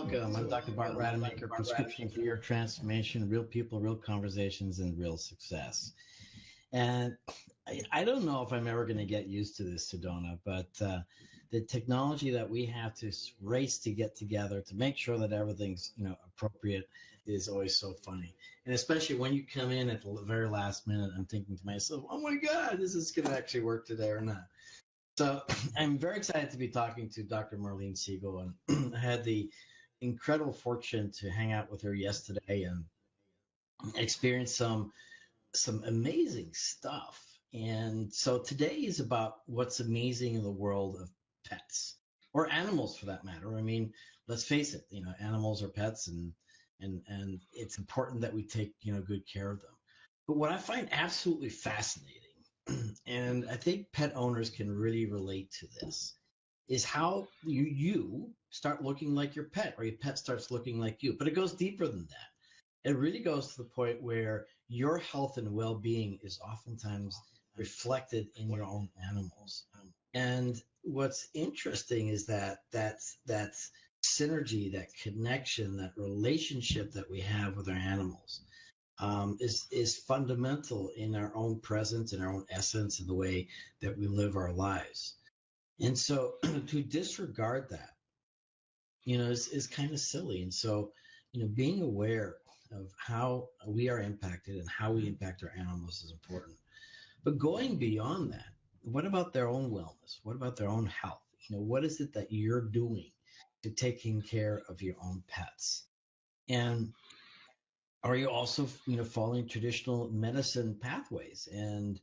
welcome. I'm Dr. Bart Rademaker, Prescription for Your Transformation, Real People, Real Conversations, and Real Success. And I don't know if I'm ever going to get used to this, Sedona, but the technology that we have to race to get together to make sure that everything's appropriate is always so funny. And especially when you come in at the very last minute, I'm thinking to myself, oh my God, is this going to actually work today or not? So I'm very excited to be talking to Dr. Marlene Siegel, and I had the incredible fortune to hang out with her yesterday and experience some amazing stuff. And so today is about what's amazing in the world of pets or animals, for that matter. I mean, let's face it, animals are pets, and it's important that we take good care of them. But what I find absolutely fascinating, and I think pet owners can really relate to this, is how you start looking like your pet, or your pet starts looking like you. But it goes deeper than that. It really goes to the point where your health and well-being is oftentimes reflected in your own animals. And what's interesting is that synergy, that connection, that relationship that we have with our animals is fundamental in our own presence, in our own essence, in the way that we live our lives. And so to disregard that, is kind of silly. And so, being aware of how we are impacted and how we impact our animals is important. But going beyond that, what about their own wellness? What about their own health? What is it that you're doing to taking care of your own pets? And are you also, following traditional medicine pathways? And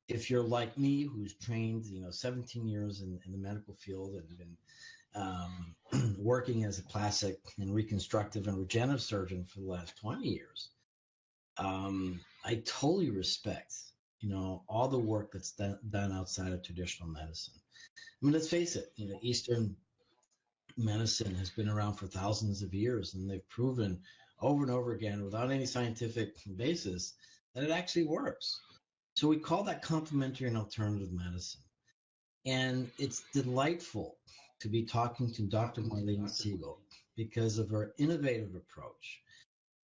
if you're like me, who's trained, 17 years in the medical field and been working as a plastic and reconstructive and regenerative surgeon for the last 20 years, I totally respect, all the work that's done outside of traditional medicine. I mean, let's face it, Eastern medicine has been around for thousands of years, and they've proven over and over again, without any scientific basis, that it actually works. So we call that complementary and alternative medicine. And it's delightful to be talking to Dr. Marlene Siegel because of her innovative approach,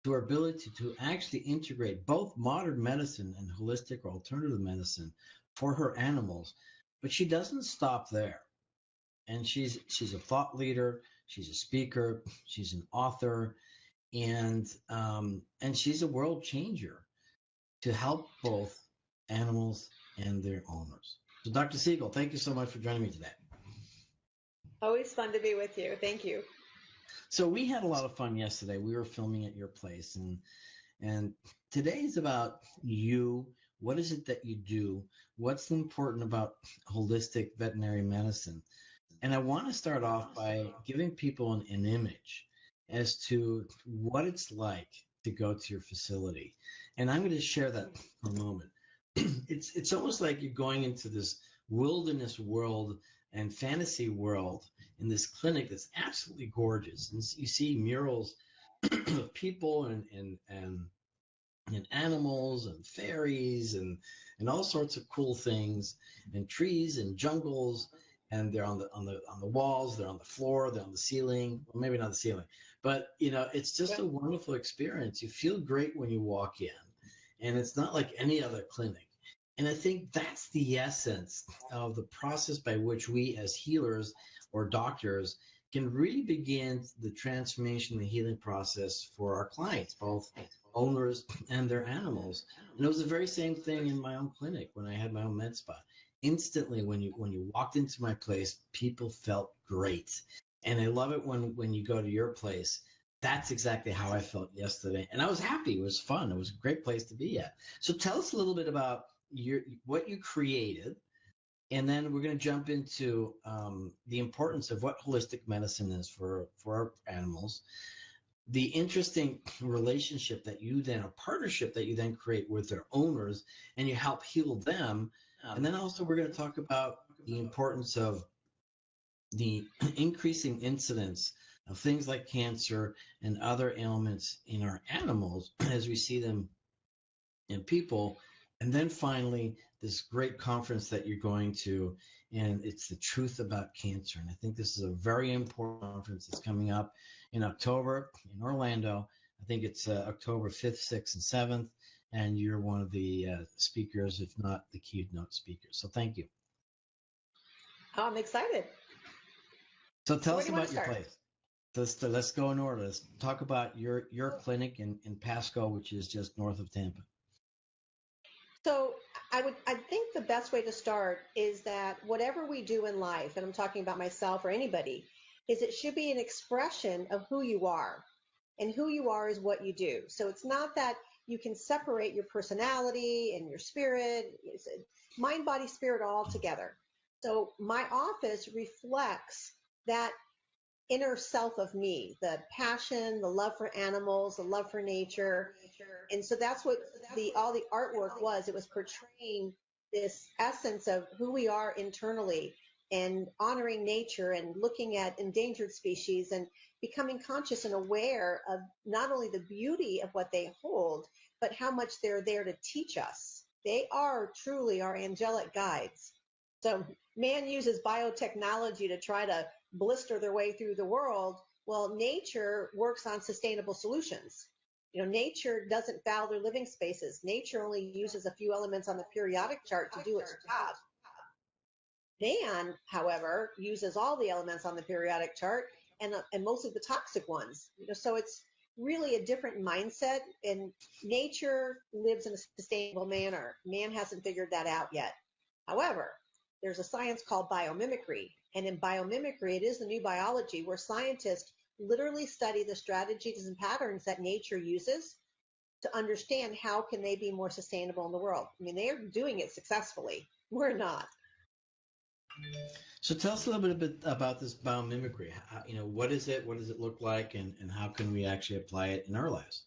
to her ability to actually integrate both modern medicine and holistic or alternative medicine for her animals. But she doesn't stop there. And she's a thought leader, she's a speaker, she's an author, and she's a world changer to help both animals and their owners. So Dr. Siegel, thank you so much for joining me today. Always fun to be with you. Thank you. So we had a lot of fun yesterday. We were filming at your place, and today is about you. What is it that you do? What's important about holistic veterinary medicine? And I want to start off by giving people an image as to what it's like to go to your facility. And I'm going to share that for a moment. It's almost like you're going into this wilderness world and fantasy world in this clinic that's absolutely gorgeous. And you see murals of people and animals and fairies and all sorts of cool things, and trees and jungles. And they're on the walls, they're on the floor, they're on the ceiling. Well, maybe not the ceiling, but it's just a wonderful experience. You feel great when you walk in, and it's not like any other clinic. And I think that's the essence of the process by which we as healers or doctors can really begin the transformation, the healing process for our clients, both owners and their animals. And it was the very same thing in my own clinic when I had my own med spa. Instantly, when you walked into my place, people felt great. And I love it when you go to your place. That's exactly how I felt yesterday. And I was happy. It was fun. It was a great place to be at. So tell us a little bit about what you created. And then we're going to jump into the importance of what holistic medicine is for our animals. The interesting relationship that you then, a partnership that you then create with their owners, and you help heal them. And then also we're going to talk about the importance of the increasing incidence of things like cancer and other ailments in our animals as we see them in people. And then finally, this great conference that you're going to and it's the truth about cancer. And I think this is a very important conference that's coming up in October in Orlando. I think it's October 5th, 6th, and 7th, and you're one of the speakers, if not the keynote speakers. So thank you. Oh, I'm excited. So tell us about your place. Let's go in order. Let's talk about your clinic in Pasco, which is just north of Tampa. So I think the best way to start is that whatever we do in life, and I'm talking about myself or anybody, is it should be an expression of who you are. And who you are is what you do. So it's not that you can separate your personality and your spirit, mind, body, spirit all together. So my office reflects that inner self of me, the passion, the love for animals, the love for nature. And so that's what all the artwork was. It was portraying this essence of who we are internally and honoring nature and looking at endangered species and becoming conscious and aware of not only the beauty of what they hold, but how much they're there to teach us. They are truly our angelic guides. So man uses biotechnology to try to blister their way through the world. Well, nature works on sustainable solutions. Nature doesn't foul their living spaces. Nature only uses a few elements on the periodic chart to do its job. Man, however, uses all the elements on the periodic chart and mostly the toxic ones. So it's really a different mindset, and nature lives in a sustainable manner. Man hasn't figured that out yet. However, there's a science called biomimicry. And in biomimicry, it is the new biology where scientists literally study the strategies and patterns that nature uses to understand how can they be more sustainable in the world. I mean, they're doing it successfully. We're not. So tell us a little bit about this biomimicry. What is it? What does it look like? And how can we actually apply it in our lives?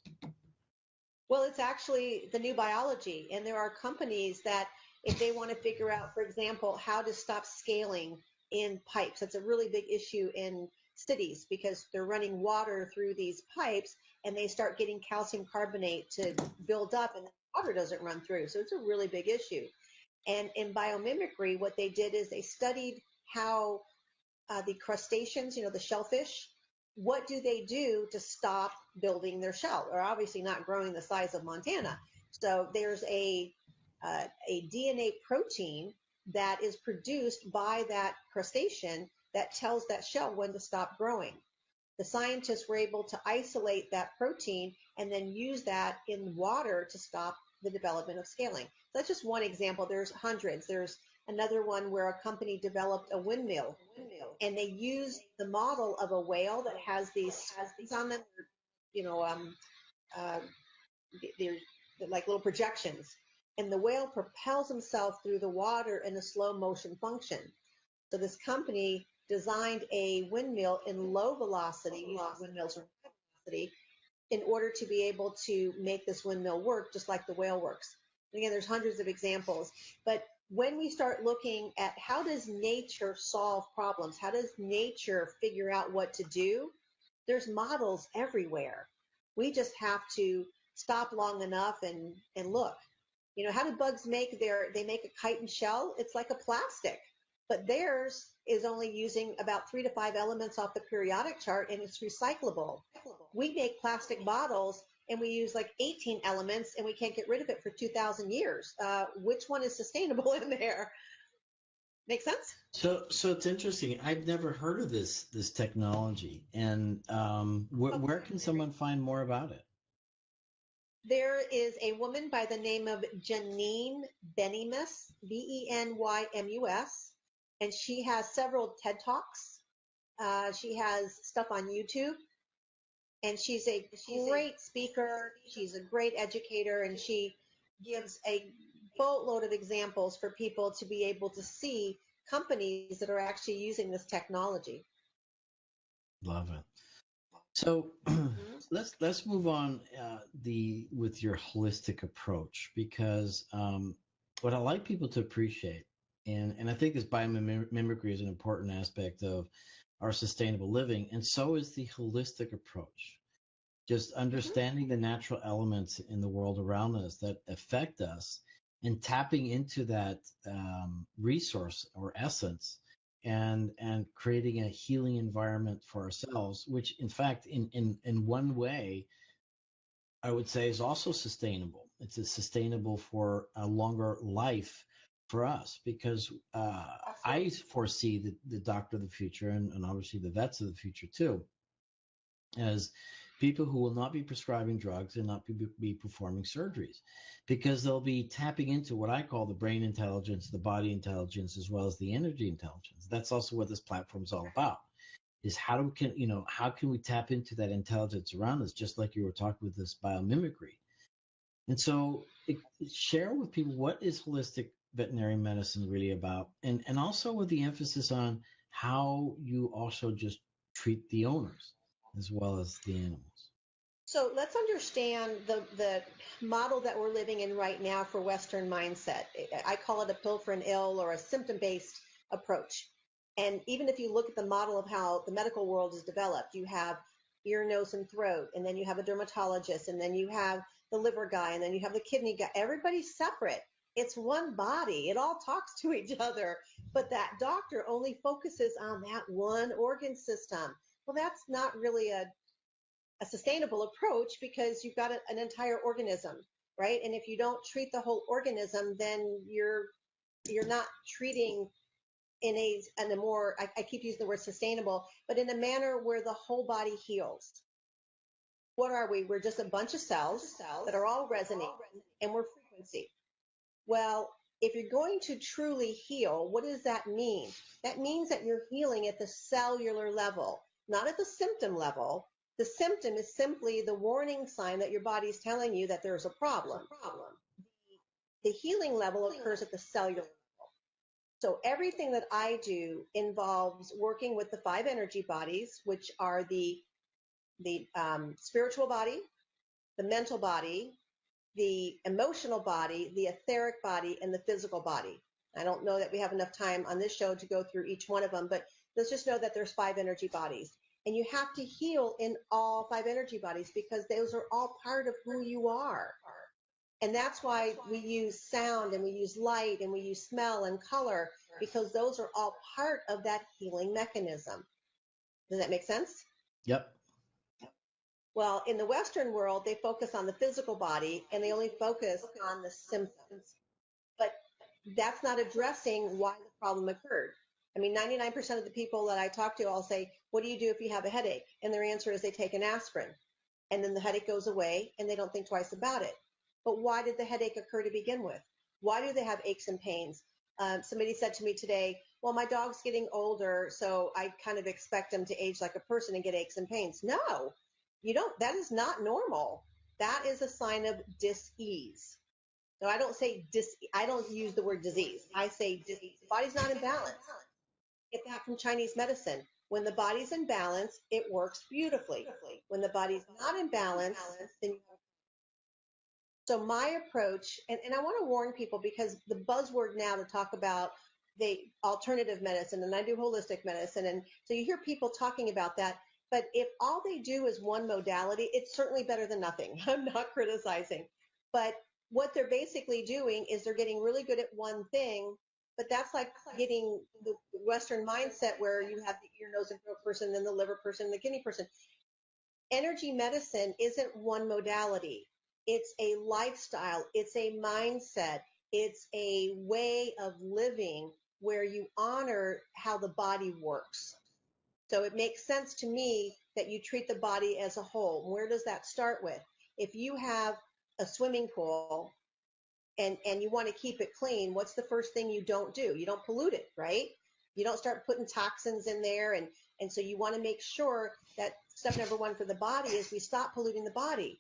Well, it's actually the new biology. And there are companies that if they want to figure out, for example, how to stop scaling in pipes, that's a really big issue in cities because they're running water through these pipes and they start getting calcium carbonate to build up and the water doesn't run through. So it's a really big issue. And in biomimicry, what they did is they studied how the crustaceans, the shellfish, what do they do to stop building their shell? They're obviously not growing the size of Montana. So there's a DNA protein that is produced by that crustacean that tells that shell when to stop growing. The scientists were able to isolate that protein and then use that in water to stop the development of scaling. So that's just one example. There's hundreds. There's another one where a company developed a windmill, and they used the model of a whale that has these springs on them, they're like little projections. And the whale propels himself through the water in a slow motion function. So this company designed a windmill in low velocity, windmills are high velocity, in order to be able to make this windmill work just like the whale works. And again, there's hundreds of examples. But when we start looking at how does nature solve problems, how does nature figure out what to do, there's models everywhere. We just have to stop long enough and look. How do bugs they make a chitin shell? It's like a plastic. But theirs is only using about 3 to 5 elements off the periodic chart, and it's recyclable. We make plastic bottles, and we use like 18 elements, and we can't get rid of it for 2,000 years. Which one is sustainable in there? Make sense? So it's interesting. I've never heard of this technology, and where can someone find more about it? There is a woman by the name of Janine Benymus, Benymus, and she has several TED Talks. She has stuff on YouTube, and she's a great speaker. She's a great educator, and she gives a boatload of examples for people to be able to see companies that are actually using this technology. Love it. So let's move on with your holistic approach, because what I like people to appreciate, and I think this biomimicry is an important aspect of our sustainable living, and so is the holistic approach. Just understanding the natural elements in the world around us that affect us and tapping into that resource or essence, and creating a healing environment for ourselves, which in fact in one way I would say is also sustainable. It's a sustainable for a longer life for us, because I foresee the doctor of the future, and obviously the vets of the future too, as people who will not be prescribing drugs and not be performing surgeries, because they'll be tapping into what I call the brain intelligence, the body intelligence, as well as the energy intelligence. That's also what this platform is all about, is how can we tap into that intelligence around us, just like you were talking with this biomimicry. And so share with people, what is holistic veterinary medicine really about, and also with the emphasis on how you also just treat the owners as well as the animals. So let's understand the model that we're living in right now for Western mindset. I call it a pill for an ill, or a symptom-based approach. And even if you look at the model of how the medical world is developed, you have ear, nose, and throat, and then you have a dermatologist, and then you have the liver guy, and then you have the kidney guy. Everybody's separate. It's one body. It all talks to each other, but that doctor only focuses on that one organ system. Well, that's not really a sustainable approach, because you've got an entire organism, right? And if you don't treat the whole organism, then you're not treating in a more, I keep using the word sustainable, but in a manner where the whole body heals. What are we? We're just a bunch of cells that are all resonating, and we're frequency. Well, if you're going to truly heal, what does that mean? That means that you're healing at the cellular level, not at the symptom level. The symptom is simply the warning sign that your body's telling you that there's a problem. The healing level occurs at the cellular level. So everything that I do involves working with the 5 energy bodies, which are the spiritual body, the mental body, the emotional body, the etheric body, and the physical body. I don't know that we have enough time on this show to go through each one of them, but let's just know that there's 5 energy bodies. And you have to heal in all 5 energy bodies, because those are all part of who you are. And that's why we use sound, and we use light, and we use smell and color, because those are all part of that healing mechanism. Does that make sense? Yep. Well, in the Western world, they focus on the physical body, and they only focus on the symptoms. But that's not addressing why the problem occurred. I mean, 99% of the people that I talk to, I'll say, what do you do if you have a headache? And their answer is they take an aspirin. And then the headache goes away, and they don't think twice about it. But why did the headache occur to begin with? Why do they have aches and pains? Somebody said to me today, well, my dog's getting older, so I kind of expect him to age like a person and get aches and pains. No, you don't. That is not normal. That is a sign of dis-ease. So I don't say I don't use the word disease. I say disease. The body's not in balance. Get that from Chinese medicine. When the body's in balance, it works beautifully. When the body's not in balance, then you have. So my approach, and I want to warn people, because the buzzword now to talk about the alternative medicine, and I do holistic medicine, and so you hear people talking about that. But if all they do is one modality, it's certainly better than nothing. I'm not criticizing. But what they're basically doing is they're getting really good at one thing, but that's like getting the Western mindset where you have the ear, nose, and throat person, then the liver person, the kidney person. Energy medicine isn't one modality. It's a lifestyle. It's a mindset. It's a way of living where you honor how the body works. So it makes sense to me that you treat the body as a whole. Where does that start with? If you have a swimming pool and you want to keep it clean, what's the first thing you don't do? You don't pollute it, right? You don't start putting toxins in there. And so you want to make sure that step number 1 for the body is we stop polluting the body.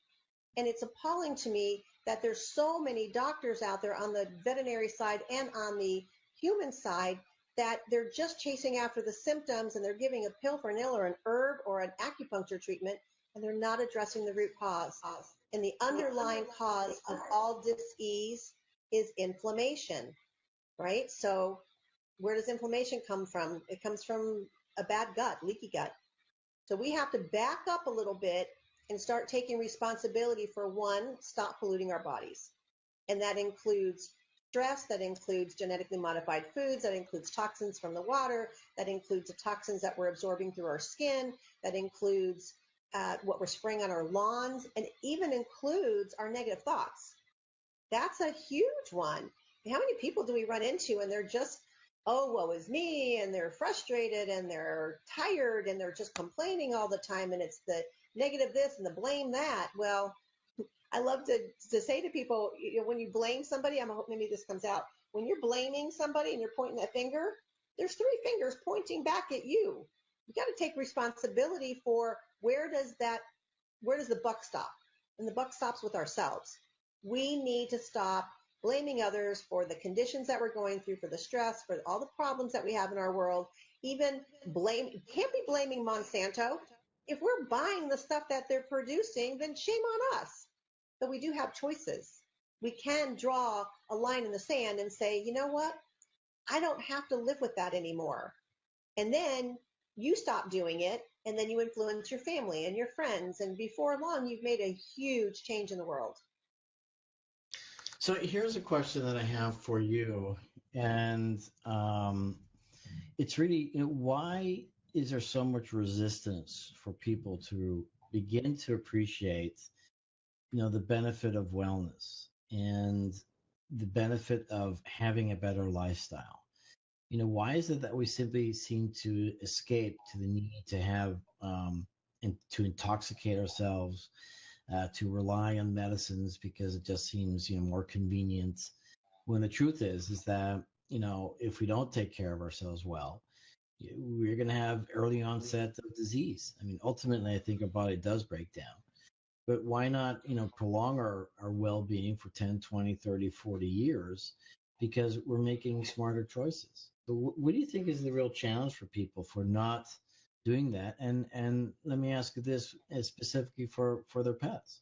And it's appalling to me that there's so many doctors out there on the veterinary side and on the human side that they're just chasing after the symptoms, and they're giving a pill for an ill or an herb or an acupuncture treatment, and they're not addressing the root cause. And the underlying cause of all dis-ease is inflammation, right? So where does inflammation come from? It comes from a bad gut, leaky gut. So we have to back up a little bit and start taking responsibility for, 1, stop polluting our bodies. And that includes stress, that includes genetically modified foods, that includes toxins from the water, that includes the toxins that we're absorbing through our skin, that includes what we're spraying on our lawns, and even includes our negative thoughts. That's a huge one. How many people do we run into and they're just, oh, woe is me, and they're frustrated and they're tired and they're just complaining all the time, and it's the negative this and the blame that. Well, I love to say to people, when you blame somebody, I hope maybe this comes out. When you're blaming somebody and you're pointing that finger, there's three fingers pointing back at you. You got to take responsibility for where does the buck stop? And the buck stops with ourselves. We need to stop blaming others for the conditions that we're going through, for the stress, for all the problems that we have in our world. Even can't be blaming Monsanto. If we're buying the stuff that they're producing, then shame on us. But we do have choices. We can draw a line in the sand and say, you know what? I don't have to live with that anymore. And then you stop doing it, and then you influence your family and your friends. And before long, you've made a huge change in the world. So here's a question that I have for you. And it's really, why is there so much resistance for people to begin to appreciate the benefit of wellness and the benefit of having a better lifestyle? Why is it that we simply seem to escape to the need to have and to intoxicate ourselves, to rely on medicines because it just seems more convenient? When the truth is that if we don't take care of ourselves well, we're going to have early onset of disease. I mean, ultimately, I think our body does break down. But why not, prolong our well-being for 10, 20, 30, 40 years because we're making smarter choices? So what do you think is the real challenge for people for not doing that? And let me ask you this specifically for their pets.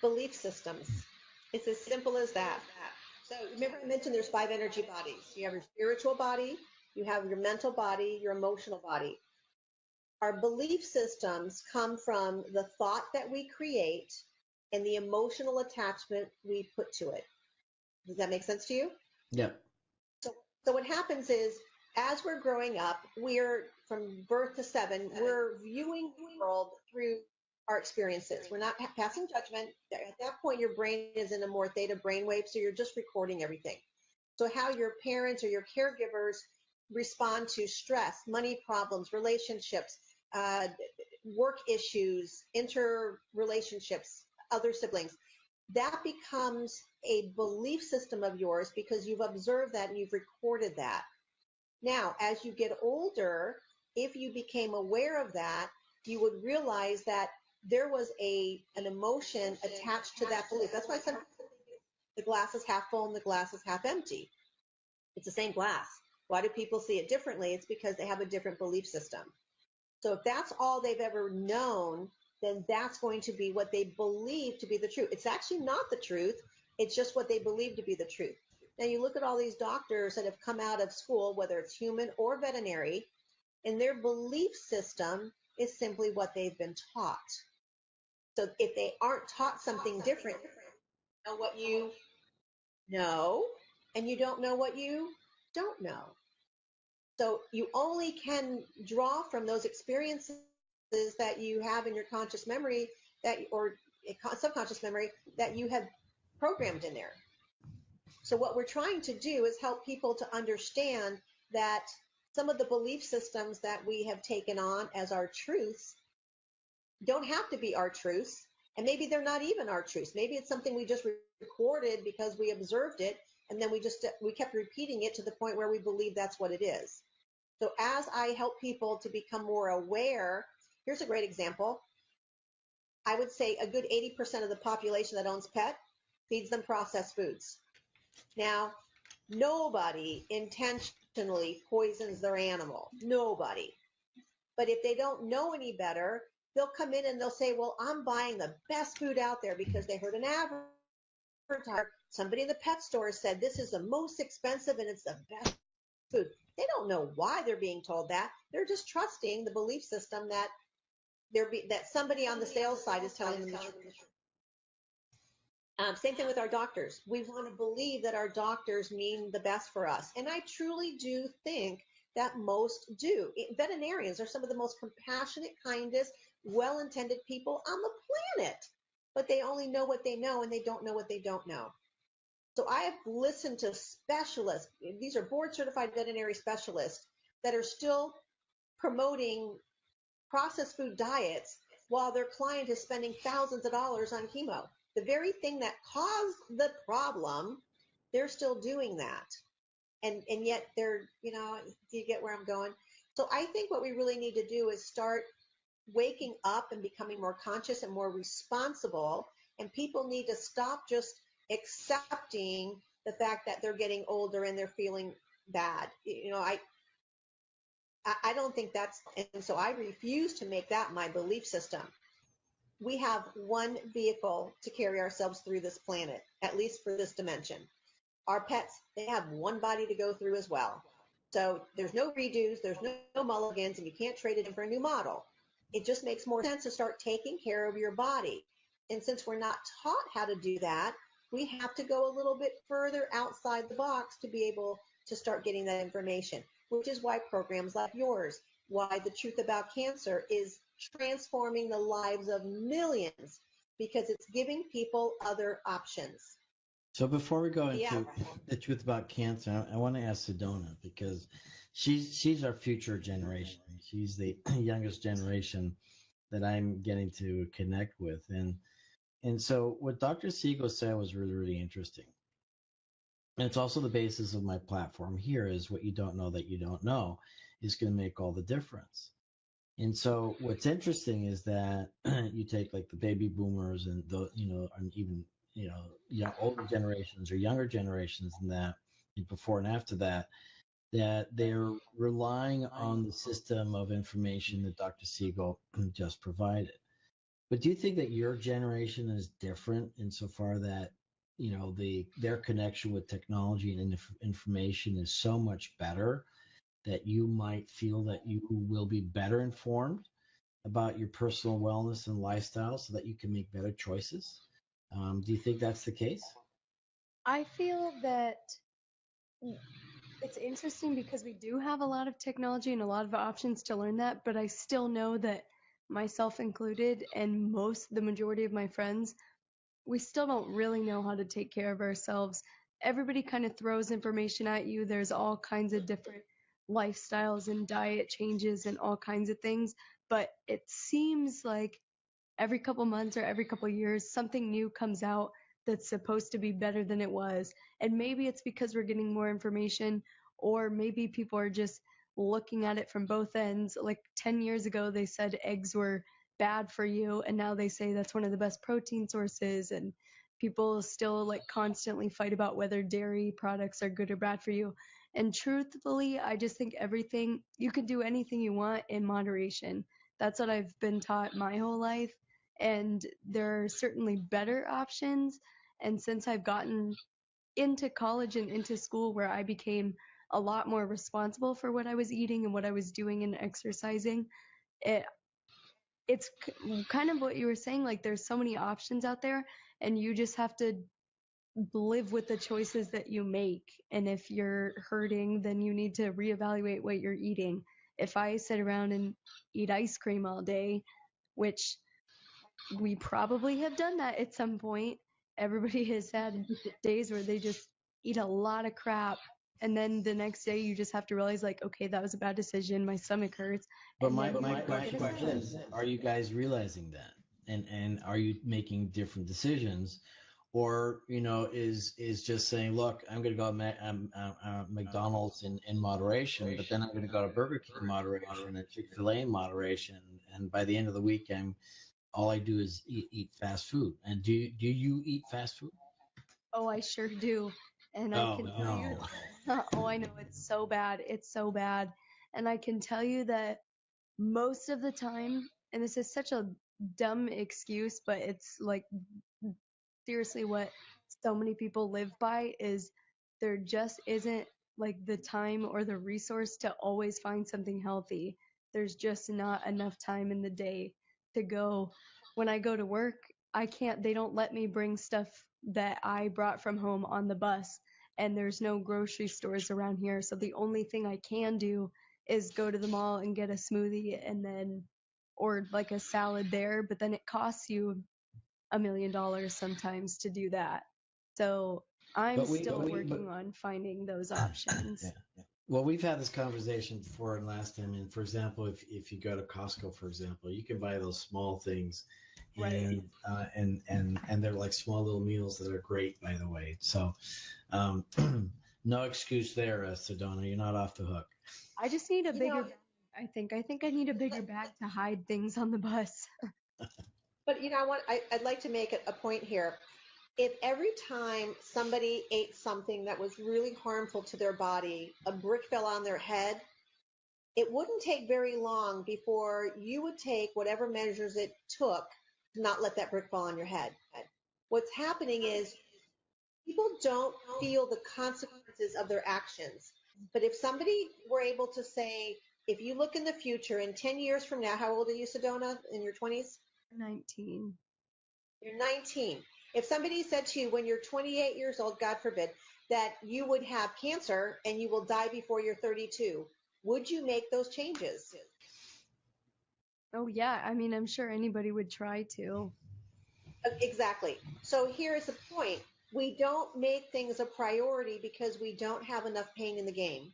Belief systems. It's as simple as that. So remember I mentioned there's 5 energy bodies. You have your spiritual body, you have your mental body, your emotional body. Our belief systems come from the thought that we create and the emotional attachment we put to it. Does that make sense to you? Yeah. So what happens is, as we're growing up, we're from birth to 7, we're viewing the world through our experiences. We're not passing judgment. At that point, your brain is in a more theta brainwave, so you're just recording everything. So how your parents or your caregivers respond to stress, money problems, relationships, work issues, interrelationships, other siblings, that becomes a belief system of yours because you've observed that and you've recorded that. Now, as you get older, if you became aware of that, you would realize that there was an emotion attached to that belief. That's why some people think the glass is half full and the glass is half empty. It's the same glass. Why do people see it differently? It's because they have a different belief system. So if that's all they've ever known, then that's going to be what they believe to be the truth. It's actually not the truth. It's just what they believe to be the truth. Now you look at all these doctors that have come out of school, whether it's human or veterinary, and their belief system is simply what they've been taught. So if they aren't taught something different, you know what you know, and you don't know what you don't know. So you only can draw from those experiences that you have in your conscious memory or subconscious memory that you have programmed in there. So what we're trying to do is help people to understand that some of the belief systems that we have taken on as our truths don't have to be our truths, and maybe they're not even our truths. Maybe it's something we just recorded because we observed it, and then we kept repeating it to the point where we believe that's what it is. So as I help people to become more aware, here's a great example. I would say a good 80% of the population that owns pet feeds them processed foods. Now, nobody intentionally poisons their animal. Nobody. But if they don't know any better, they'll come in and they'll say, well, I'm buying the best food out there because they heard an advertisement. Somebody in the pet store said this is the most expensive and it's the best food. They don't know why they're being told that. They're just trusting the belief system that that somebody on the sales side is telling them the truth. Same thing with our doctors. We want to believe that our doctors mean the best for us. And I truly do think that most do. Veterinarians are some of the most compassionate, kindest, well intended people on the planet, but they only know what they know and they don't know what they don't know. So I have listened to specialists, these are board certified veterinary specialists that are still promoting processed food diets while their client is spending thousands of dollars on chemo. The very thing that caused the problem, they're still doing that. And yet they're, do you get where I'm going? So I think what we really need to do is start waking up and becoming more conscious and more responsible. And people need to stop just accepting the fact that they're getting older and they're feeling bad. I don't think that's, and so I refuse to make that my belief system. We have one vehicle to carry ourselves through this planet, at least for this dimension. Our pets, they have one body to go through as well. So there's no redos, there's no mulligans, and you can't trade it in for a new model. It just makes more sense to start taking care of your body. And since we're not taught how to do that, we have to go a little bit further outside the box to be able to start getting that information, which is why programs like yours, why the truth about cancer is transforming the lives of millions, because it's giving people other options. So before we go into the truth about cancer, I want to ask Sedona, because she's our future generation. She's the youngest generation that I'm getting to connect with. And so what Dr. Siegel said was really, really interesting. And it's also the basis of my platform here, is what you don't know that you don't know is going to make all the difference. And so what's interesting is that you take like the baby boomers and and even, older generations or younger generations than that, before and after that, that they're relying on the system of information that Dr. Siegel just provided. But do you think that your generation is different insofar that, their connection with technology and information is so much better that you might feel that you will be better informed about your personal wellness and lifestyle so that you can make better choices? Do you think that's the case? I feel that it's interesting because we do have a lot of technology and a lot of options to learn that, but I still know that, myself included, and the majority of my friends, we still don't really know how to take care of ourselves. Everybody kind of throws information at you. There's all kinds of different lifestyles and diet changes and all kinds of things, but it seems like every couple months or every couple years, something new comes out that's supposed to be better than it was. And maybe it's because we're getting more information, or maybe people are just looking at it from both ends. Like 10 years ago, they said eggs were bad for you, and now they say that's one of the best protein sources. And people still like constantly fight about whether dairy products are good or bad for you. And truthfully, I just think you can do anything you want in moderation. That's what I've been taught my whole life. And there are certainly better options. And since I've gotten into college and into school, where I became a lot more responsible for what I was eating and what I was doing and exercising, it's kind of what you were saying, like there's so many options out there, and you just have to live with the choices that you make. And if you're hurting, then you need to reevaluate what you're eating. If I sit around and eat ice cream all day, which we probably have done that at some point. Everybody has had days where they just eat a lot of crap, and then the next day you just have to realize, like, okay, that was a bad decision. My stomach hurts. But my question is, are you guys realizing that? And are you making different decisions? Or, is just saying, look, I'm going to go to McDonald's in moderation, but then I'm going to go to Burger King in moderation and Chick-fil-A in moderation. And by the end of the week, all I do is eat fast food. And do you eat fast food? Oh, I sure do. And I can tell you, oh, I know, it's so bad. It's so bad. And I can tell you that most of the time, and this is such a dumb excuse, but it's like seriously what so many people live by, is there just isn't like the time or the resource to always find something healthy. There's just not enough time in the day to go. When I go to work, they don't let me bring stuff that I brought from home on the bus, and there's no grocery stores around here. So the only thing I can do is go to the mall and get a smoothie and then, or like a salad there, but then it costs you $1 million sometimes to do that. So I'm still working on finding those options. Yeah. Well, we've had this conversation before and last time. And for example, if you go to Costco, for example, you can buy those small things, and and they're like small little meals that are great, by the way. So, um, no excuse there, Sedona. You're not off the hook. I just need a bigger bag. I think I need a bigger bag to hide things on the bus. But I'd like to make a point here. If every time somebody ate something that was really harmful to their body, a brick fell on their head, it wouldn't take very long before you would take whatever measures it took to not let that brick fall on your head. What's happening is people don't feel the consequences of their actions. But if somebody were able to say, if you look in the future, in 10 years from now, how old are you, Sedona? In your 20s? 19. You're 19. If somebody said to you when you're 28 years old, God forbid, that you would have cancer and you will die before you're 32, would you make those changes? Oh, yeah. I mean, I'm sure anybody would try to. Exactly. So here's the point. We don't make things a priority because we don't have enough pain in the game.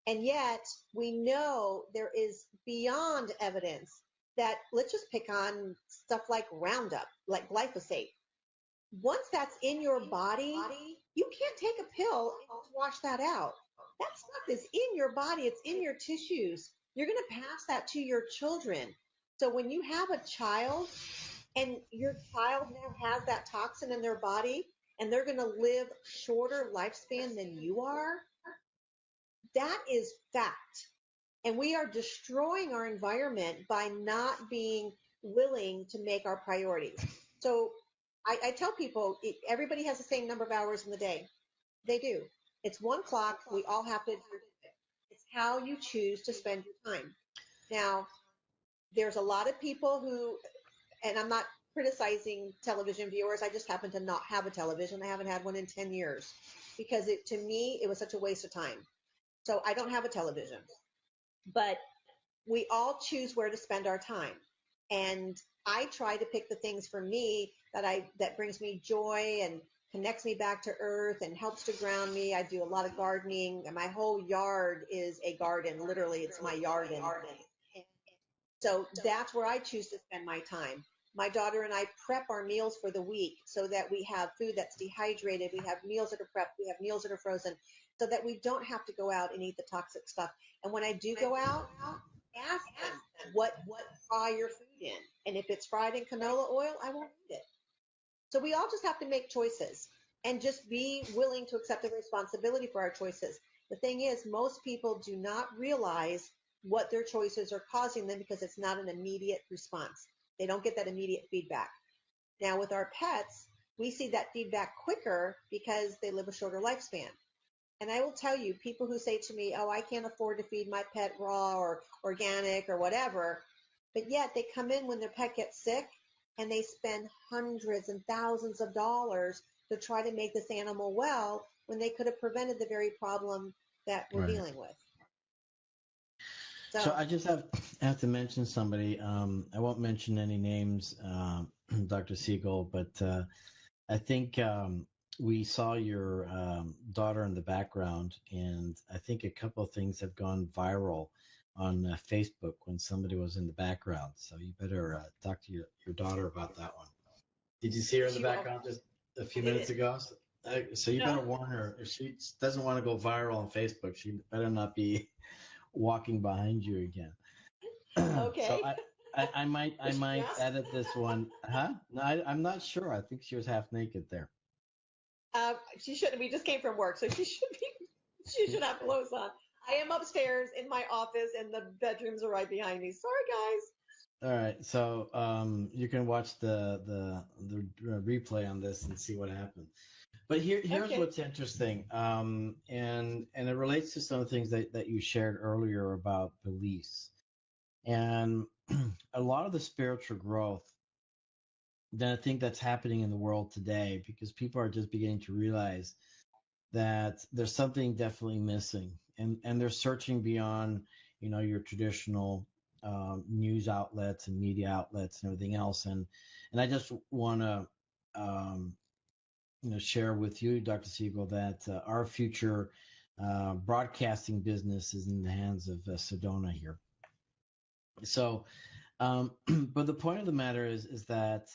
And yet we know there is beyond evidence that, let's just pick on stuff like Roundup, like glyphosate. Once that's in your body, you can't take a pill and wash that out. That stuff is in your body. It's in your tissues. You're going to pass that to your children. So when you have a child and your child now has that toxin in their body and they're going to live shorter lifespan than you are, that is fact. And we are destroying our environment by not being willing to make our priorities. So I tell people, everybody has the same number of hours in the day. They do. It's one clock. We all have to do it. It's how you choose to spend your time. Now, there's a lot of people who, and I'm not criticizing television viewers. I just happen to not have a television. I haven't had one in 10 years because to me, it was such a waste of time. So I don't have a television. But we all choose where to spend our time. And I try to pick the things for me that brings me joy and connects me back to earth and helps to ground me. I do a lot of gardening, and my whole yard is a garden. Literally, it's my yard. So that's where I choose to spend my time. My daughter and I prep our meals for the week so that we have food that's dehydrated. We have meals that are prepped. We have meals that are frozen so that we don't have to go out and eat the toxic stuff. And when I do go out, ask them what fry your food in. And if it's fried in canola oil, I won't eat it. So we all just have to make choices and just be willing to accept the responsibility for our choices. The thing is, most people do not realize what their choices are causing them because it's not an immediate response. They don't get that immediate feedback. Now with our pets, we see that feedback quicker because they live a shorter lifespan. And I will tell you, people who say to me, oh, I can't afford to feed my pet raw or organic or whatever, but yet they come in when their pet gets sick and they spend hundreds and thousands of dollars to try to make this animal well when they could have prevented the very problem that we're dealing with. So I just have to mention somebody. I won't mention any names, Dr. Siegel, but I think we saw your daughter in the background, and I think a couple of things have gone viral on Facebook when somebody was in the background. So you better talk to your daughter about that one. Did you see her in the background just a few minutes ago? So you better warn her. If she doesn't want to go viral on Facebook, she better not be walking behind you again. Okay. So I might edit this one. Huh? No, I'm not sure. I think she was half naked there. She shouldn't. We just came from work, so she should have clothes on. I am upstairs in my office, and the bedrooms are right behind me. Sorry, guys. All right, so you can watch the replay on this and see what happened. But here's what's interesting, and it relates to some of the things that you shared earlier about beliefs, and a lot of the spiritual growth than I think that's happening in the world today, because people are just beginning to realize that there's something definitely missing, and they're searching beyond, your traditional news outlets and media outlets and everything else. And I just want to um, share with you, Dr. Siegel, that our future broadcasting business is in the hands of Sedona here. So, but the point of the matter is that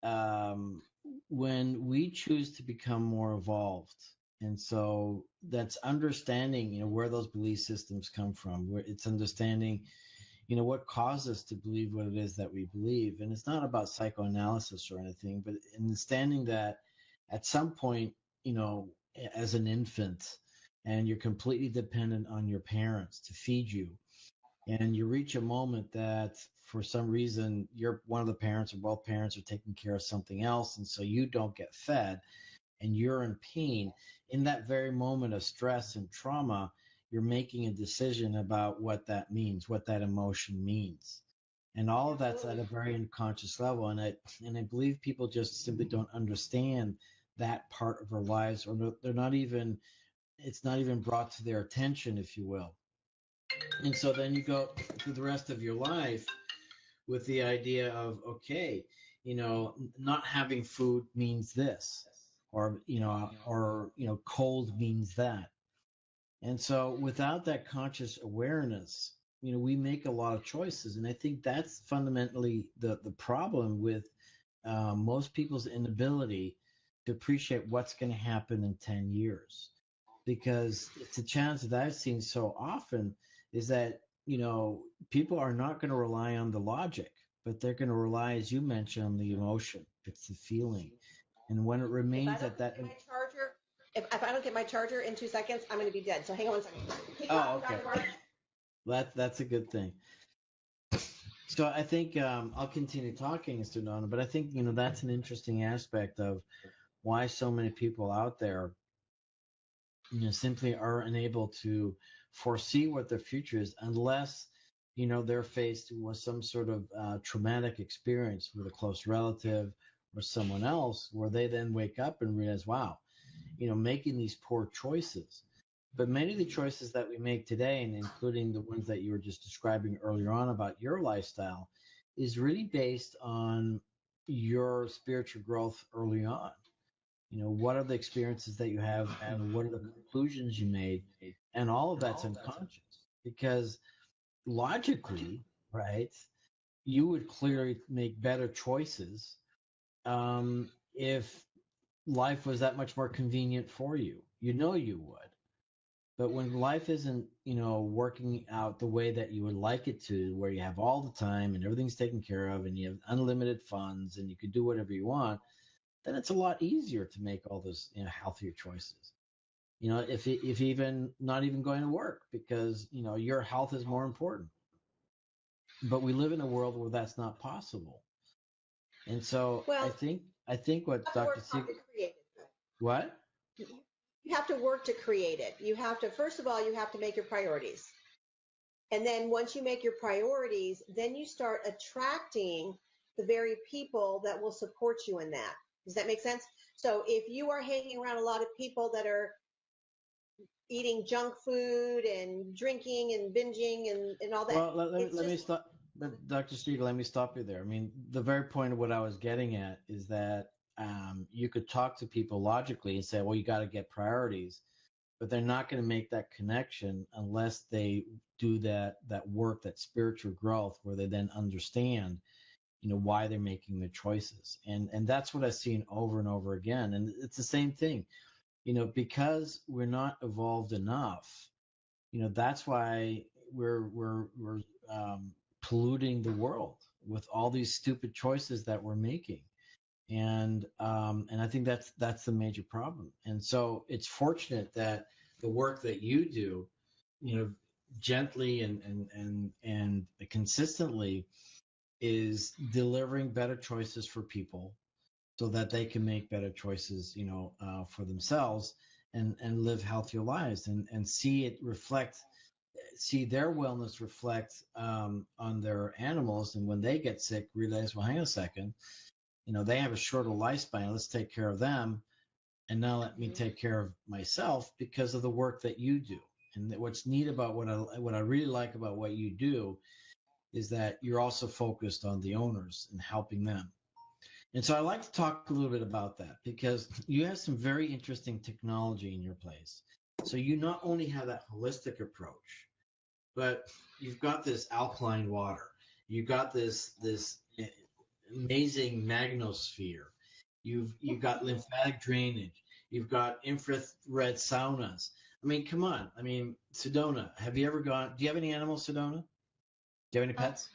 um, when we choose to become more evolved, and so that's understanding, where those belief systems come from, where it's understanding, what caused us to believe what it is that we believe. And it's not about psychoanalysis or anything, but understanding that at some point, as an infant, and you're completely dependent on your parents to feed you, and you reach a moment that for some reason you're one of the parents or both parents are taking care of something else, and so you don't get fed and you're in pain. In that very moment of stress and trauma, you're making a decision about what that means, what that emotion means. And all of that's at a very unconscious level. And I believe people just simply don't understand that part of their lives, or they're not even, it's not even brought to their attention, if you will. And so then you go through the rest of your life with the idea of, okay, not having food means this, or cold means that. And so without that conscious awareness, we make a lot of choices. And I think that's fundamentally the problem with most people's inability to appreciate what's going to happen in 10 years. Because it's a challenge that I've seen so often is that, people are not going to rely on the logic, but they're going to rely, as you mentioned, on the emotion. It's the feeling. And when it remains at that. If I don't get my charger in 2 seconds, I'm going to be dead. So hang on 1 second. Oh, okay. That's a good thing. So I think I'll continue talking, Mr. Donna, but I think, that's an interesting aspect of why so many people out there, simply are unable to foresee what their future is unless, they're faced with some sort of traumatic experience with a close relative or someone else, where they then wake up and realize, wow, making these poor choices. But many of the choices that we make today, and including the ones that you were just describing earlier on about your lifestyle, is really based on your spiritual growth early on. What are the experiences that you have, and what are the conclusions you made? And all of that's unconscious, because logically, right, you would clearly make better choices if life was that much more convenient for you. You would. But when life isn't, working out the way that you would like it to, where you have all the time and everything's taken care of and you have unlimited funds and you can do whatever you want, then it's a lot easier to make all those, healthier choices. If even not even going to work, because, your health is more important. But we live in a world where that's not possible. And so I think what Dr. Siegel, what? You have to work to create it. You have to, first of all, you have to make your priorities. And then once you make your priorities, then you start attracting the very people that will support you in that. Does that make sense? So if you are hanging around a lot of people that are eating junk food and drinking and binging and all that. Well, let me stop. Dr. Siegel, let me stop you there. I mean, the very point of what I was getting at is that you could talk to people logically and say, well, you got to get priorities, but they're not going to make that connection unless they do that work, that spiritual growth, where they then understand, why they're making their choices. And that's what I've seen over and over again. And it's the same thing, because we're not evolved enough. That's why we're polluting the world with all these stupid choices that we're making. And I think that's the major problem. And so it's fortunate that the work that you do, gently and consistently, is delivering better choices for people so that they can make better choices, for themselves, and live healthier lives, and see their wellness reflect on their animals. And when they get sick, realize, well, hang on a second, they have a shorter lifespan. Let's take care of them. And now let me take care of myself because of the work that you do. And what's neat about what I really like about what you do is that you're also focused on the owners and helping them. And so I like to talk a little bit about that because you have some very interesting technology in your place. So you not only have that holistic approach, but you've got this alkaline water. You've got this amazing magnosphere. You've got lymphatic drainage. You've got infrared saunas. I mean, come on. I mean, Sedona. Have you ever gone? Do you have any animals, Sedona? Do you have any pets?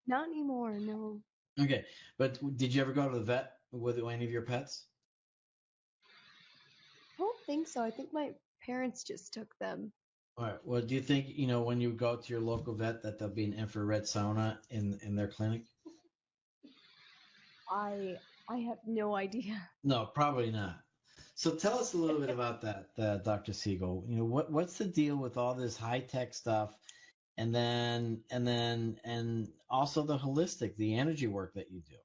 Not anymore, no. Okay, but did you ever go to the vet with any of your pets? I don't think so. I think my parents just took them. All right. Well, do you think, when you go to your local vet that there'll be an infrared sauna in their clinic? I have no idea. No, probably not. So tell us a little bit about that, Dr. Siegel. What's the deal with all this high tech stuff, and also the holistic, the energy work that you do?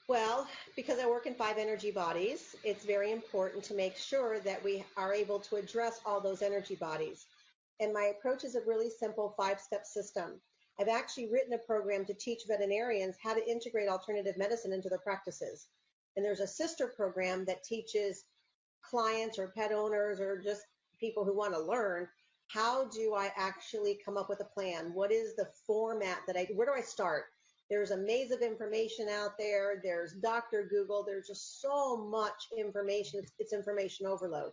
Well, because I work in 5 energy bodies, it's very important to make sure that we are able to address all those energy bodies. And my approach is a really simple 5-step system. I've actually written a program to teach veterinarians how to integrate alternative medicine into their practices. And there's a sister program that teaches clients or pet owners or just people who want to learn, how do I actually come up with a plan? What is the format where do I start? There's a maze of information out there. There's Dr. Google. There's just so much information. It's information overload.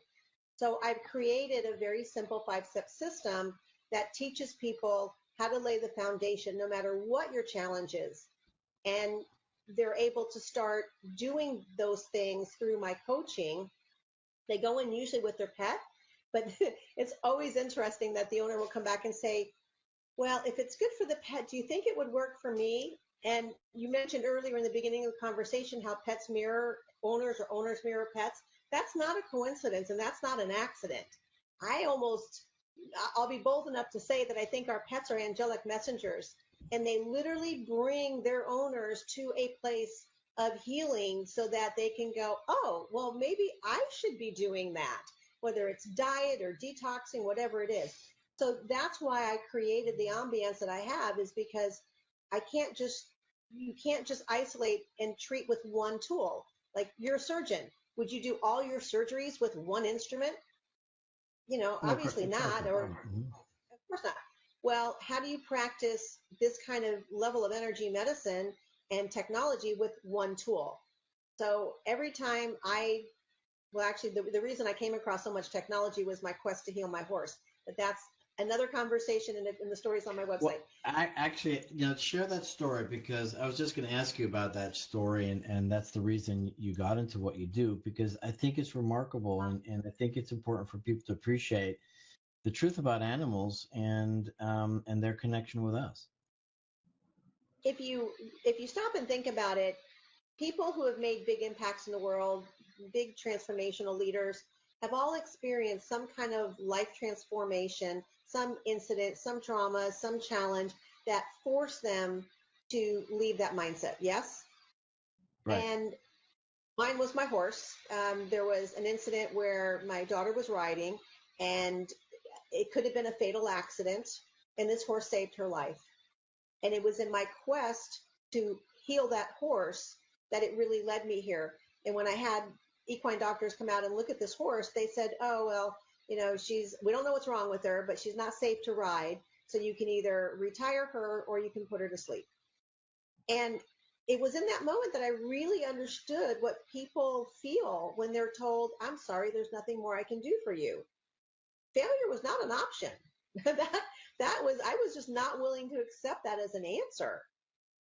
So I've created a very simple 5-step system that teaches people how to lay the foundation no matter what your challenge is. And they're able to start doing those things through my coaching. They go in usually with their pet, but it's always interesting that the owner will come back and say, well, if it's good for the pet, do you think it would work for me? And you mentioned earlier in the beginning of the conversation how pets mirror owners or owners mirror pets. That's not a coincidence, and that's not an accident. I'll be bold enough to say that I think our pets are angelic messengers, and they literally bring their owners to a place of healing so that they can go, oh, well, maybe I should be doing that, whether it's diet or detoxing, whatever it is. So that's why I created the ambience that I have, is because you can't just isolate and treat with one tool. Like, you're a surgeon. Would you do all your surgeries with one instrument? No, Obviously of course not, not. or Mhm. of course not. Well, how do you practice this kind of level of energy medicine and technology with one tool? So every time actually, the reason I came across so much technology was my quest to heal my horse. But that's another conversation, in the stories on my website. Well, I actually, share that story because I was just going to ask you about that story, and that's the reason you got into what you do, because I think it's remarkable, and I think it's important for people to appreciate the truth about animals and their connection with us. If you stop and think about it, people who have made big impacts in the world, big transformational leaders, have all experienced some kind of life transformation, some incident, some trauma, some challenge that forced them to leave that mindset. Yes? Right. And mine was my horse. There was an incident where my daughter was riding, and it could have been a fatal accident, and this horse saved her life. And it was in my quest to heal that horse that it really led me here. And when I had equine doctors come out and look at this horse, they said, oh, well, we don't know what's wrong with her, but she's not safe to ride. So you can either retire her or you can put her to sleep. And it was in that moment that I really understood what people feel when they're told, I'm sorry, there's nothing more I can do for you. Failure was not an option. I was just not willing to accept that as an answer.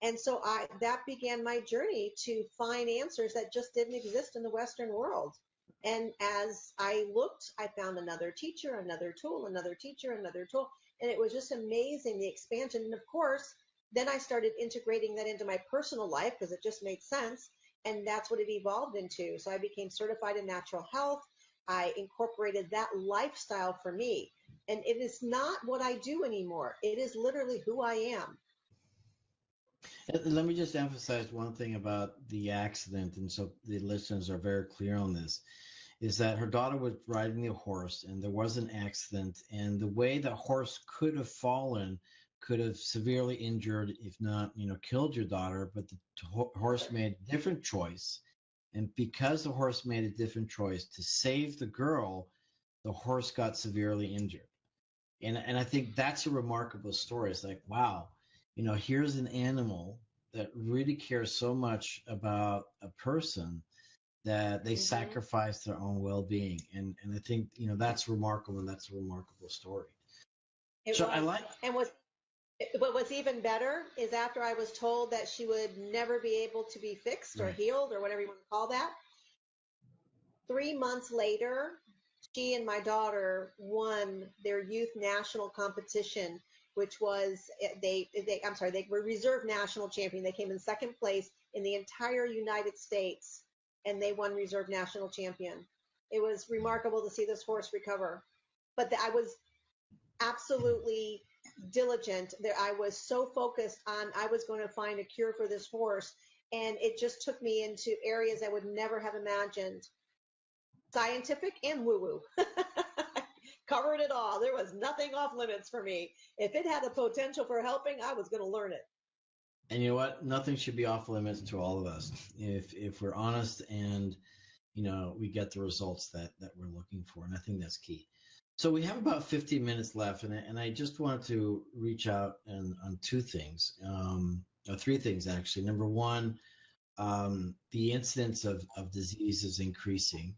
And so that began my journey to find answers that just didn't exist in the Western world. And as I looked, I found another teacher, another tool, another teacher, another tool. And it was just amazing, the expansion. And of course, then I started integrating that into my personal life because it just made sense. And that's what it evolved into. So I became certified in natural health. I incorporated that lifestyle for me. And it is not what I do anymore. It is literally who I am. Let me just emphasize one thing about the accident, and so the listeners are very clear on this, is that her daughter was riding the horse and there was an accident, and the way the horse could have fallen could have severely injured, if not, killed your daughter, but the horse made a different choice. And because the horse made a different choice to save the girl, the horse got severely injured. And I think that's a remarkable story. It's like, wow, here's an animal that really cares so much about a person that they sacrifice their own well-being, and I think that's remarkable, and that's a remarkable story. It So was. I like. And what was even better is after I was told that she would never be able to be fixed or healed or whatever you want to call that, 3 months later, she and my daughter won their youth national competition, which was they were reserve national champion. They came in second place in the entire United States, and they won reserve national champion. It was remarkable to see this horse recover. But I was absolutely diligent. That I was so focused on I was going to find a cure for this horse, and it just took me into areas I would never have imagined. Scientific and woo-woo. Covered it all. There was nothing off limits for me. If it had a potential for helping, I was going to learn it. And you know what? Nothing should be off limits to all of us if we're honest and we get the results that we're looking for. And I think that's key. So we have about 15 minutes left, and I just wanted to reach out on two things, or three things actually. Number one, the incidence of disease is increasing,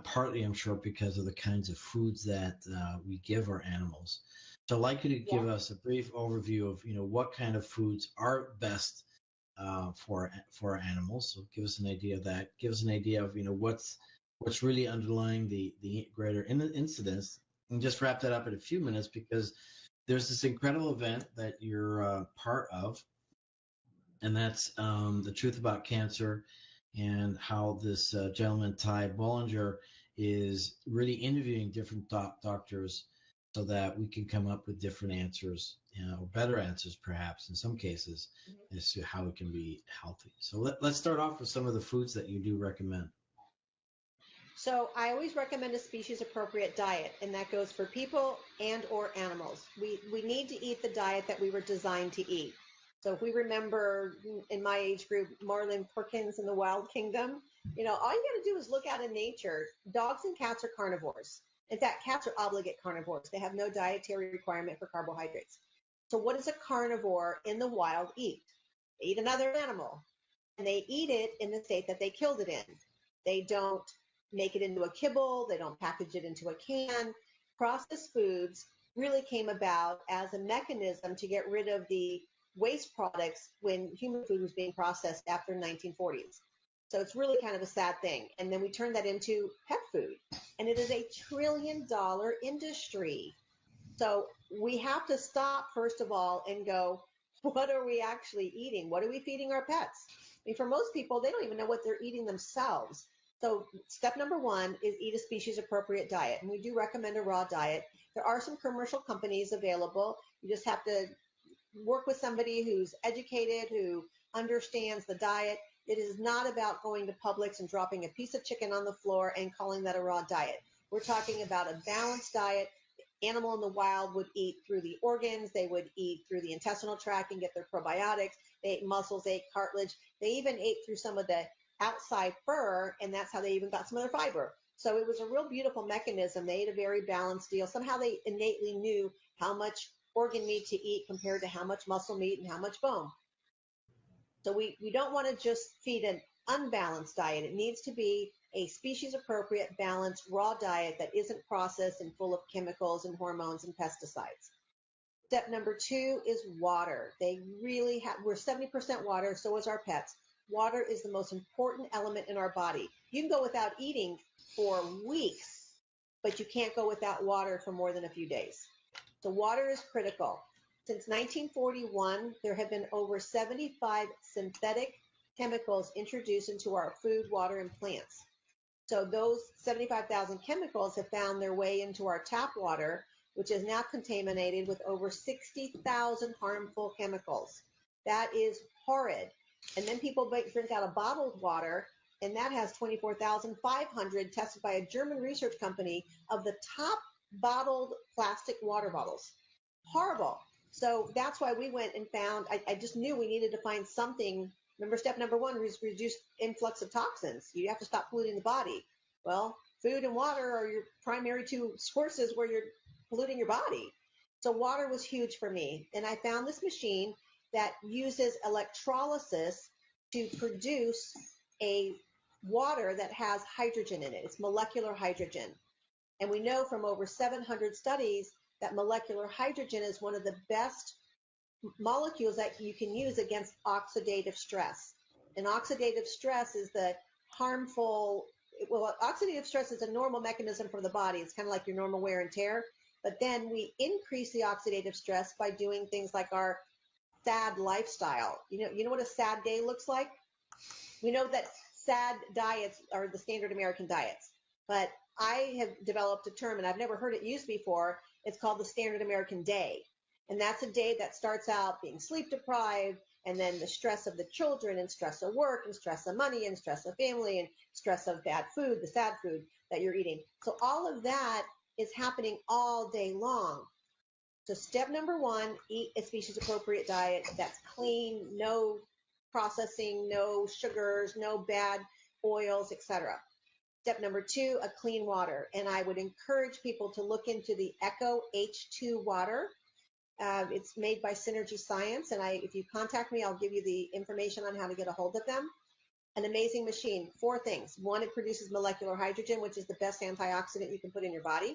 partly, I'm sure, because of the kinds of foods that we give our animals. So I'd like you to give us a brief overview of, what kind of foods are best for our animals. So give us an idea of that. Give us an idea of, what's really underlying the greater incidence, and just wrap that up in a few minutes, because there's this incredible event that you're part of, and that's the Truth About Cancer, and how this gentleman, Ty Bollinger, is really interviewing different doctors so that we can come up with different answers, or better answers perhaps in some cases, as to how it can be healthy. So let's start off with some of the foods that you do recommend. So I always recommend a species appropriate diet, and that goes for people and or animals. We need to eat the diet that we were designed to eat. So if we remember in my age group, Marlene Perkins in the Wild Kingdom, all you got to do is look out in nature. Dogs and cats are carnivores. In fact, cats are obligate carnivores. They have no dietary requirement for carbohydrates. So what does a carnivore in the wild eat? They eat another animal, and they eat it in the state that they killed it in. They don't make it into a kibble. They don't package it into a can. Processed foods really came about as a mechanism to get rid of the waste products when human food was being processed after the 1940s. So it's really kind of a sad thing. And then we turned that into pet food, and it is a $1 trillion industry. So we have to stop, first of all, and go, what are we actually eating? What are we feeding our pets? I mean, for most people, they don't even know what they're eating themselves. So step number one is eat a species appropriate diet. And we do recommend a raw diet. There are some commercial companies available. You just have to work with somebody who's educated, who understands the diet. It is not about going to Publix and dropping a piece of chicken on the floor and calling that a raw diet. We're talking about a balanced diet. Animal in the wild would eat through the organs. They would eat through the intestinal tract and get their probiotics. They ate muscles, they ate cartilage. They even ate through some of the outside fur, and that's how they even got some of their fiber. So it was a real beautiful mechanism. They ate a very balanced deal. Somehow they innately knew how much organ meat to eat compared to how much muscle meat and how much bone. So we don't want to just feed an unbalanced diet. It needs to be a species appropriate, balanced, raw diet that isn't processed and full of chemicals and hormones and pesticides. Step number two is water. We're 70% water, so is our pets. Water is the most important element in our body. You can go without eating for weeks, but you can't go without water for more than a few days. So water is critical. Since 1941, there have been over 75 synthetic chemicals introduced into our food, water, and plants. So those 75,000 chemicals have found their way into our tap water, which is now contaminated with over 60,000 harmful chemicals That is horrid. And then people drink out of bottled water, and that has 24,500 tested by a German research company of the top bottled plastic water bottles. Horrible. So that's why we went and found, I just knew we needed to find something. Remember, step number one was reduce influx of toxins. You have to stop polluting the body. Well, food and water are your primary two sources where you're polluting your body. So water was huge for me. And I found this machine that uses electrolysis to produce a water that has hydrogen in it. It's molecular hydrogen. And we know from over 700 studies that molecular hydrogen is one of the best molecules that you can use against oxidative stress. And oxidative stress is the harmful, well, oxidative stress is a normal mechanism for the body. It's kind of like your normal wear and tear. But then we increase the oxidative stress by doing things like our sad lifestyle. You know what a sad day looks like? We know that sad diets are the standard American diets. But I have developed a term, and I've never heard it used before. It's called the standard American day. And that's a day that starts out being sleep deprived, and then the stress of the children, and stress of work, and stress of money, and stress of family, and stress of bad food, the sad food that you're eating. So all of that is happening all day long. So step number one, eat a species appropriate diet that's clean, no processing, no sugars, no bad oils, etc. Step number two, a clean water. And I would encourage people to look into the Echo H2 water. It's made by Synergy Science. And if you contact me, I'll give you the information on how to get a hold of them. An amazing machine. 4 things. 1, it produces molecular hydrogen, which is the best antioxidant you can put in your body.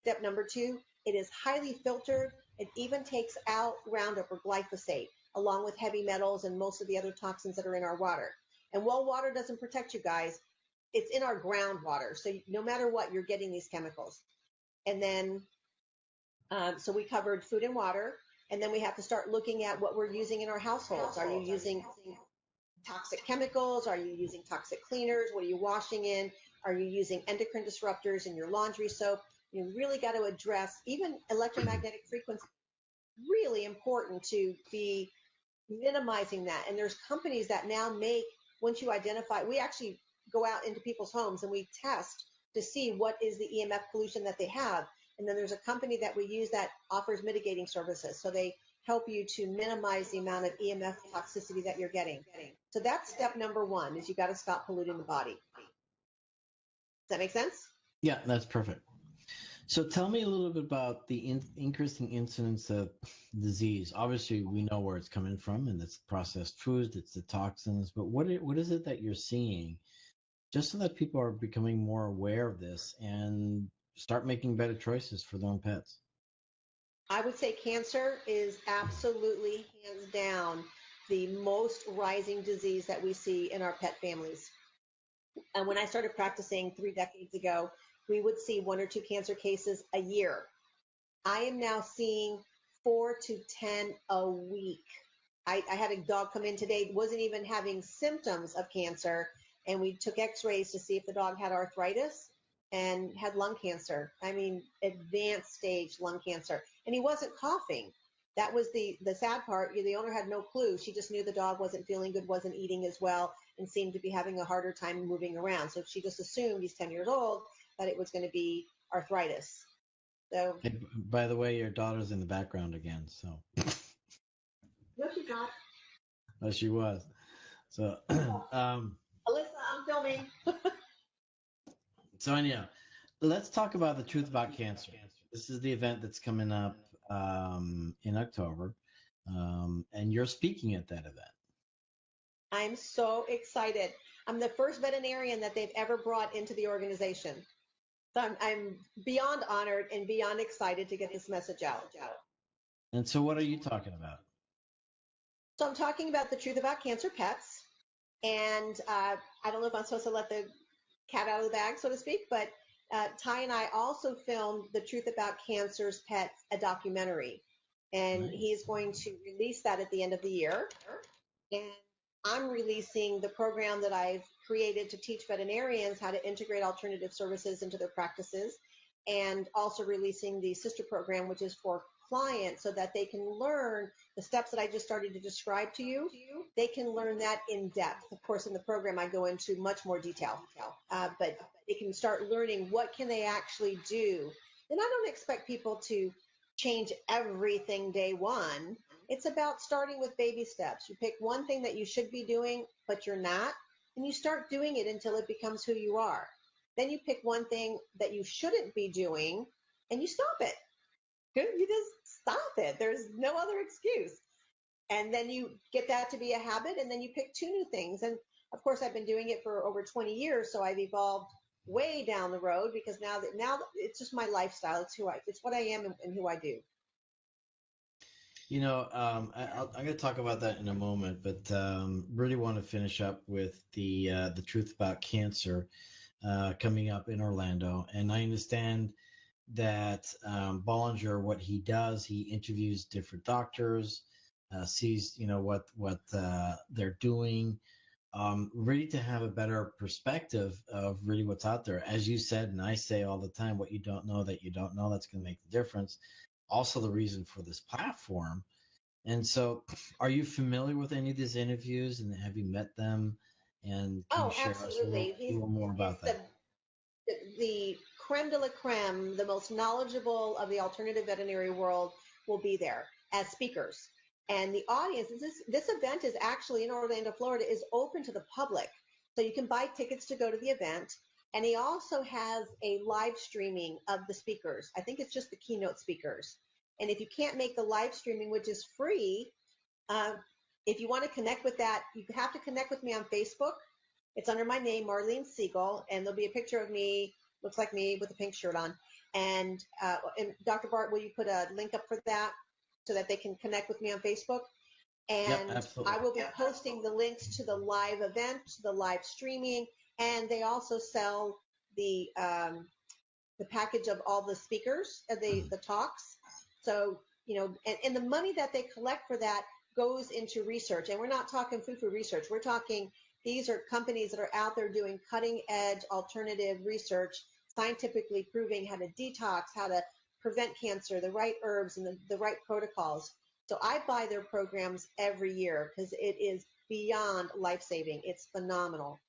Step number 2, it is highly filtered. It even takes out Roundup or glyphosate, along with heavy metals and most of the other toxins that are in our water. And while water doesn't protect you guys, it's in our groundwater. So no matter what, you're getting these chemicals. And then, so we covered food and water. And then we have to start looking at what we're using in our households. Are you using toxic chemicals? Are you using toxic cleaners? What are you washing in? Are you using endocrine disruptors in your laundry soap? You really got to address even electromagnetic frequency. Really important to be minimizing that. And there's companies that now make, once you identify, we actually go out into people's homes and we test to see what is the EMF pollution that they have. And then there's a company that we use that offers mitigating services. So they help you to minimize the amount of EMF toxicity that you're getting. So that's step number 1, is you got to stop polluting the body. Does that make sense? Yeah, that's perfect. So tell me a little bit about the increasing incidence of disease. Obviously, we know where it's coming from, and it's processed foods, it's the toxins. But what is it that you're seeing, just so that people are becoming more aware of this and start making better choices for their own pets? I would say cancer is absolutely, hands down, the most rising disease that we see in our pet families. And when I started practicing 3 decades ago, we would see 1 or 2 cancer cases a year. I am now seeing 4 to 10 a week. I had a dog come in today, wasn't even having symptoms of cancer, and we took x-rays to see if the dog had arthritis and had lung cancer. I mean, advanced stage lung cancer. And he wasn't coughing. That was the sad part. The owner had no clue. She just knew the dog wasn't feeling good, wasn't eating as well, and seemed to be having a harder time moving around. So she just assumed, he's 10 years old, that it was going to be arthritis. So, Hey, by the way, your daughter's in the background again. So. No, she's not. Oh, she was. So, Alyssa, I'm filming. so anyhow, let's talk about the truth about cancer. This is the event that's coming up in October, and you're speaking at that event. I'm so excited. I'm the first veterinarian that they've ever brought into the organization. So I'm beyond honored and beyond excited to get this message out. And so what are you talking about? So I'm talking about the truth about cancer pets. And I don't know if I'm supposed to let the cat out of the bag, so to speak, but Ty and I also filmed The Truth About Cancer's Pets, a documentary. And Nice. he's going to release that at the end of the year. And I'm releasing the program that I've created to teach veterinarians how to integrate alternative services into their practices, and also releasing the sister program, which is for client so that they can learn the steps that I just started to describe to you. They can learn that in depth. Of course, in the program, I go into much more detail, but they can start learning what can they actually do. And I don't expect people to change everything day one. It's about starting with baby steps. You pick one thing that you should be doing, but you're not, and you start doing it until it becomes who you are. Then you pick one thing that you shouldn't be doing, and you stop it. You just stop it. There's no other excuse. And then you get that to be a habit, and then you pick two new things. And of course, I've been doing it for over 20 years, so I've evolved way down the road because now it's just my lifestyle. It's what I am and who I do. I'm going to talk about that in a moment, but really want to finish up with the truth about cancer coming up in Orlando. And I understand that Bollinger, what he does, he interviews different doctors, sees what they're doing, really to have a better perspective of really what's out there. As you said, and I say all the time, what you don't know that you don't know, that's going to make the difference. Also the reason for this platform. And so, are you familiar with any of these interviews, and have you met them? And can you share us Absolutely. a little more about that? The creme de la creme, the most knowledgeable of the alternative veterinary world will be there as speakers. And the audience, this event is actually in Orlando, Florida, is open to the public. So you can buy tickets to go to the event. And he also has a live streaming of the speakers. I think it's just the keynote speakers. And if you can't make the live streaming, which is free, if you want to connect with that, you have to connect with me on Facebook. It's under my name, Marlene Siegel, and there'll be a picture of me, looks like me with a pink shirt on. And Dr. Bart, will you put a link up for that so that they can connect with me on Facebook? And Yep, I will be posting the links to the live event, to the live streaming, and they also sell the package of all the speakers, the talks. So, and the money that they collect for that goes into research. And we're not talking foo-foo research. We're talking these are companies that are out there doing cutting edge alternative research, scientifically proving how to detox, how to prevent cancer, the right herbs and the right protocols. So I buy their programs every year because it is beyond life-saving. It's phenomenal.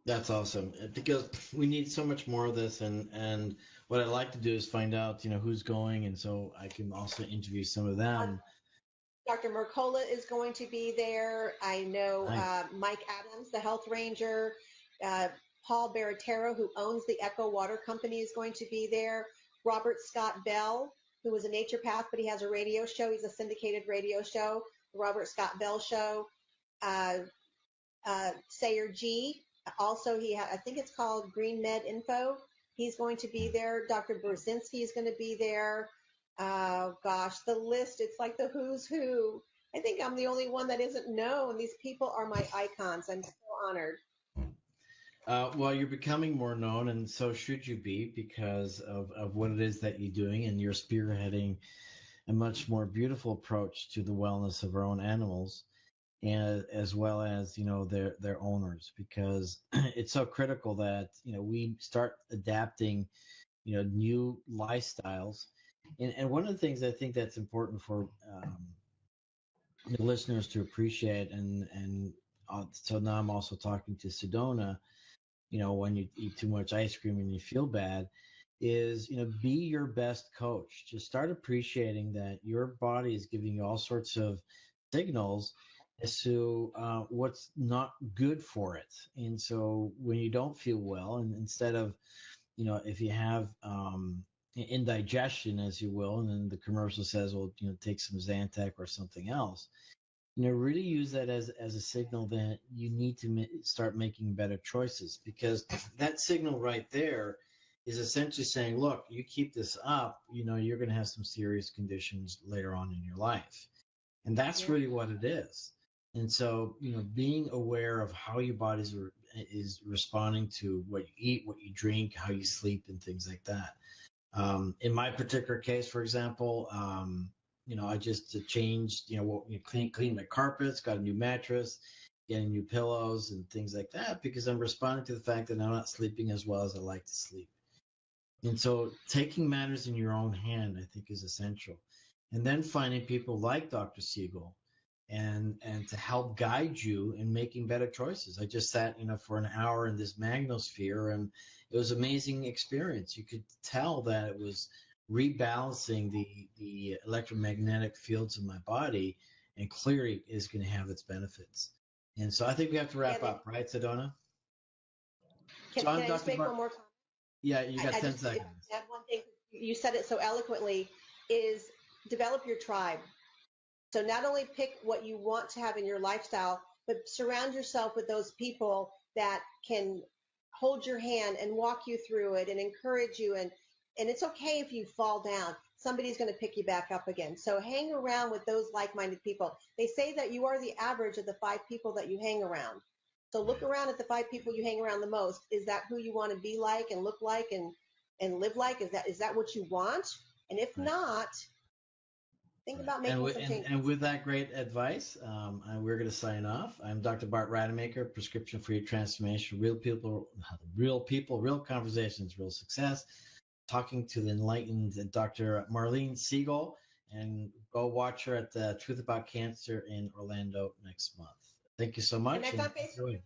That's awesome, because we need so much more of this. And what I'd like to do is find out, who's going, and so I can also interview some of them. Dr. Mercola is going to be there. I know Nice. Mike Adams, the health ranger, Paul Baratero, who owns the Echo Water Company, is going to be there. Robert Scott Bell, who was a naturopath, but he has a radio show. He's a syndicated radio show, the Robert Scott Bell Show. Sayer G, also I think it's called Green Med Info. He's going to be there. Dr. Brzezinski is going to be there. Oh gosh, the list, it's like the who's who. I think I'm the only one that isn't known. These people are my icons. I'm so honored. Well, you're becoming more known, and so should you be, because of what it is that you're doing, and you're spearheading a much more beautiful approach to the wellness of our own animals, and as well as their owners, because it's so critical that we start adapting new lifestyles. And one of the things I think that's important for the listeners to appreciate, and so now I'm also talking to Sedona, when you eat too much ice cream and you feel bad, is, be your best coach. Just start appreciating that your body is giving you all sorts of signals as to what's not good for it. And so when you don't feel well, and instead of, if you have indigestion, as you will, and then the commercial says, well, take some Zantac or something else, really use that as a signal that you need to start making better choices, because that signal right there is essentially saying, look, you keep this up, you're going to have some serious conditions later on in your life. And that's really what it is. And so, being aware of how your body is responding to what you eat, what you drink, how you sleep, and things like that. In my particular case, for example, I just changed, cleaned my carpets, got a new mattress, getting new pillows and things like that, because I'm responding to the fact that I'm not sleeping as well as I like to sleep. And so taking matters in your own hand, I think, is essential. And then finding people like Dr. Siegel and to help guide you in making better choices. I just sat, for an hour in this magnosphere, and it was an amazing experience. You could tell that it was rebalancing the electromagnetic fields of my body, and clearly is going to have its benefits. And so I think we have to wrap up, right, Sedona? Can, So I'm can I just Dr. make one Bart. more comment? Yeah, you got I 10 just, if I seconds. can add one thing, you said it so eloquently, is develop your tribe. So not only pick what you want to have in your lifestyle, but surround yourself with those people that can hold your hand and walk you through it and encourage you. And it's okay if you fall down. Somebody's going to pick you back up again. So hang around with those like-minded people. They say that you are the average of the 5 people that you hang around. So look around at the 5 people you hang around the most. Is that who you want to be like and look like and live like? Is that what you want? And if Right. not, think Right. about And, making with, some and, changes. and with that great advice, we're going to sign off. I'm Dr. Bart Rademaker, Prescription for Your Transformation, real people, real conversations, real success. Talking to the enlightened Dr. Marlene Siegel, and go watch her at the Truth About Cancer in Orlando next month. Thank you so much. Connect on Facebook.